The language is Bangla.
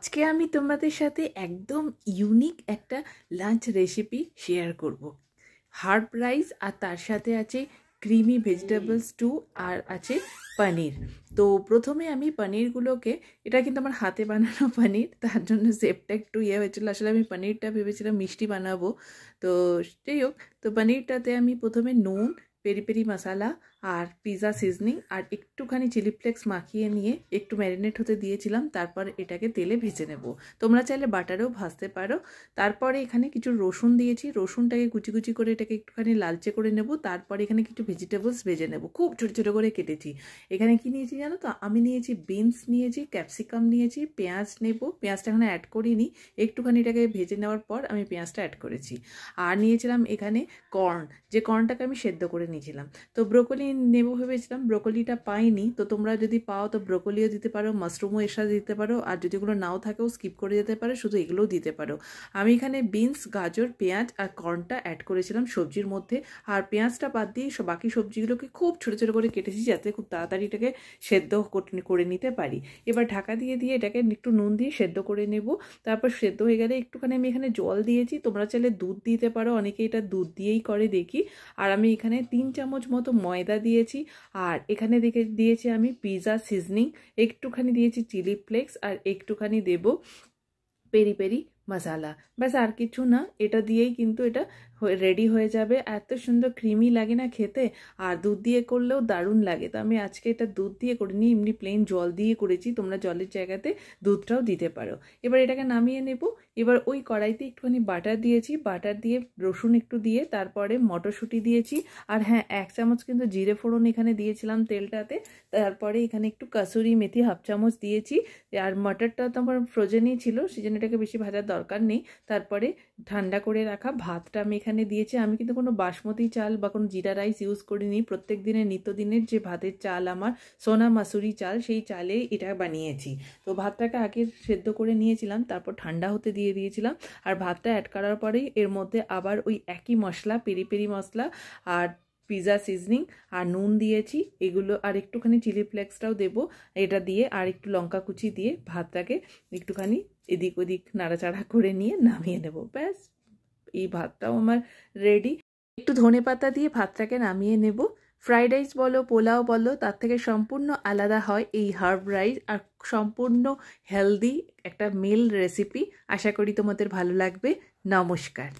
আজকে আমি তোমাদের সাথে একদম ইউনিক একটা লাঞ্চ রেসিপি শেয়ার করব। হার্ব রাইস আর তার সাথে আছে ক্রিমি ভেজিটেবল স্টু আর আছে পনির। তো প্রথমে আমি পনিরগুলোকে, এটা কিন্তু আমার হাতে বানানো পনির, তার জন্য শেপটা একটু হয়েছিল। আসলে আমি পনিরটা ভেবেছিলাম মিষ্টি বানাবো। তো যাই হোক, তো পনিরটাতে আমি প্রথমে নুন, পেরি পেরি মশলা আর পিৎজা সিজনিং আর একটুখানি চিলি ফ্লেক্স মাখিয়ে নিয়ে একটু ম্যারিনেট হতে দিয়েছিলাম। তারপর এটাকে তেলে ভেজে নেব। তোমরা চাইলে বাটারেও ভাজতে পারো। তারপরে এখানে কিছু রসুন দিয়েছি, রসুনটাকে কুচি কুচি করে এটাকে একটুখানি লালচে করে নেব। তারপরে এখানে কিছু ভেজিটেবলস ভেজে নেব, খুব ছোটো ছোটো করে কেটেছি। এখানে কি নিয়েছি জানো তো? আমি নিয়েছি বিনস নিয়েছি, ক্যাপসিকাম নিয়েছি, পেঁয়াজ নেব। পেঁয়াজটা এখানে অ্যাড করিনি, একটুখানি এটাকে ভেজে নেওয়ার পর আমি পেঁয়াজটা অ্যাড করেছি। আর নিয়েছিলাম এখানে কর্ন, যে কর্নটাকে আমি সেদ্ধ করে নিয়েছিলাম। তো ব্রোকলি নেবো ভেবেছিলাম, ব্রোকলিটা পাইনি। তো তোমরা যদি পাও তো ব্রোকলিও দিতে পারো, মাশরুমও এর সাথে দিতে পারো, আর যদি এগুলো নাও থাকেও স্কিপ করে যেতে পারো, শুধু এগুলোও দিতে পারো। আমি এখানে বিনস, গাজর, পেঁয়াজ আর কর্নটা অ্যাড করেছিলাম সবজির মধ্যে। আর পেঁয়াজটা বাদ দিয়ে বাকি সবজিগুলোকে খুব ছোটো ছোটো করে কেটেছি, যাতে খুব তাড়াতাড়ি এটাকে সেদ্ধ করে নিতে পারি। এবার ঢাকা দিয়ে এটাকে একটু নুন দিয়ে সেদ্ধ করে নেব। তারপর সেদ্ধ হয়ে গেলে একটুখানি আমি এখানে জল দিয়েছি, তোমরা চাইলে দুধ দিতে পারো, অনেকে এটা দুধ দিয়েই করে দেখি। আর আমি এখানে 3 চামচ মতো ময়দা দিয়েছি। আর এখানে দিয়েছি আমি পিৎজা সিজনিং, একটুখানি দিয়েছি চিলি ফ্লেক্স, আর একটুখানি দেব পেরি পেরি মশলা। ব্যাস, আর কিছু না। এটা দিয়েই কিন্তু এটা রেডি হয়ে যাবে। এত সুন্দর ক্রিমি লাগে না খেতে, আর দুধ দিয়ে করলেও দারুণ লাগে। তো আমি আজকে এটা দুধ দিয়ে করিনি, এমনি প্লেন জল দিয়ে করেছি। তোমরা জলের জায়গাতে দুধটাও দিতে পারো। এবার এটাকে নামিয়ে নেব। এবার ওই কড়াইতে একটুখানি বাটার দিয়েছি, বাটার দিয়ে রসুন একটু দিয়ে তারপরে মটরশুঁটি দিয়েছি। আর হ্যাঁ, 1 চামচ কিন্তু জিরে ফোড়ন এখানে দিয়েছিলাম তেলটাতে। তারপরে এখানে একটু কাসুরি মেথি 1/2 চামচ দিয়েছি। আর মটরটা তো আমার ফ্রোজেনই ছিল, সেই জন্য এটাকে বেশি ভাজার দরকার নেই। তারপরে ঠান্ডা করে রাখা ভাতটা আমি এখানে দিয়েছি। আমি কিন্তু কোনো বাসমতি চাল বা কোনো জিরা রাইস ইউজ করিনি। প্রত্যেক দিনের নিত্যদিনের যে ভাতের চাল আমার, সোনা মাসুরি চাল, সেই চালেই এটা বানিয়েছি। তো ভাতটাকে আগে সেদ্ধ করে নিয়েছিলাম, তারপর ঠান্ডা হতে দিয়ে দিয়েছিলাম। আর ভাতটা অ্যাড করার পরেই এর মধ্যে আবার ওই একই মশলা, পেরি পেরি মশলা আর পিৎজা সিজনিং আর নুন দিয়েছি এগুলো, আর একটুখানি চিলি ফ্লেক্সটাও দেবো। এটা দিয়ে আর একটু লঙ্কা কুচি দিয়ে ভাতটাকে একটুখানি এদিক ওদিক নাড়াচাড়া করে নিয়ে নামিয়ে নেব। ব্যাস, এই ভাতটাও আমার রেডি। একটু ধনেপাতা দিয়ে ভাতটাকে নামিয়ে নেব। ফ্রাইড রাইস বলো, পোলাও বলো, তার থেকে সম্পূর্ণ আলাদা হয় এই হার্ব রাইস, আর সম্পূর্ণ হেলদি একটা মিল রেসিপি। আশা করি তোমাদের ভালো লাগবে। নমস্কার।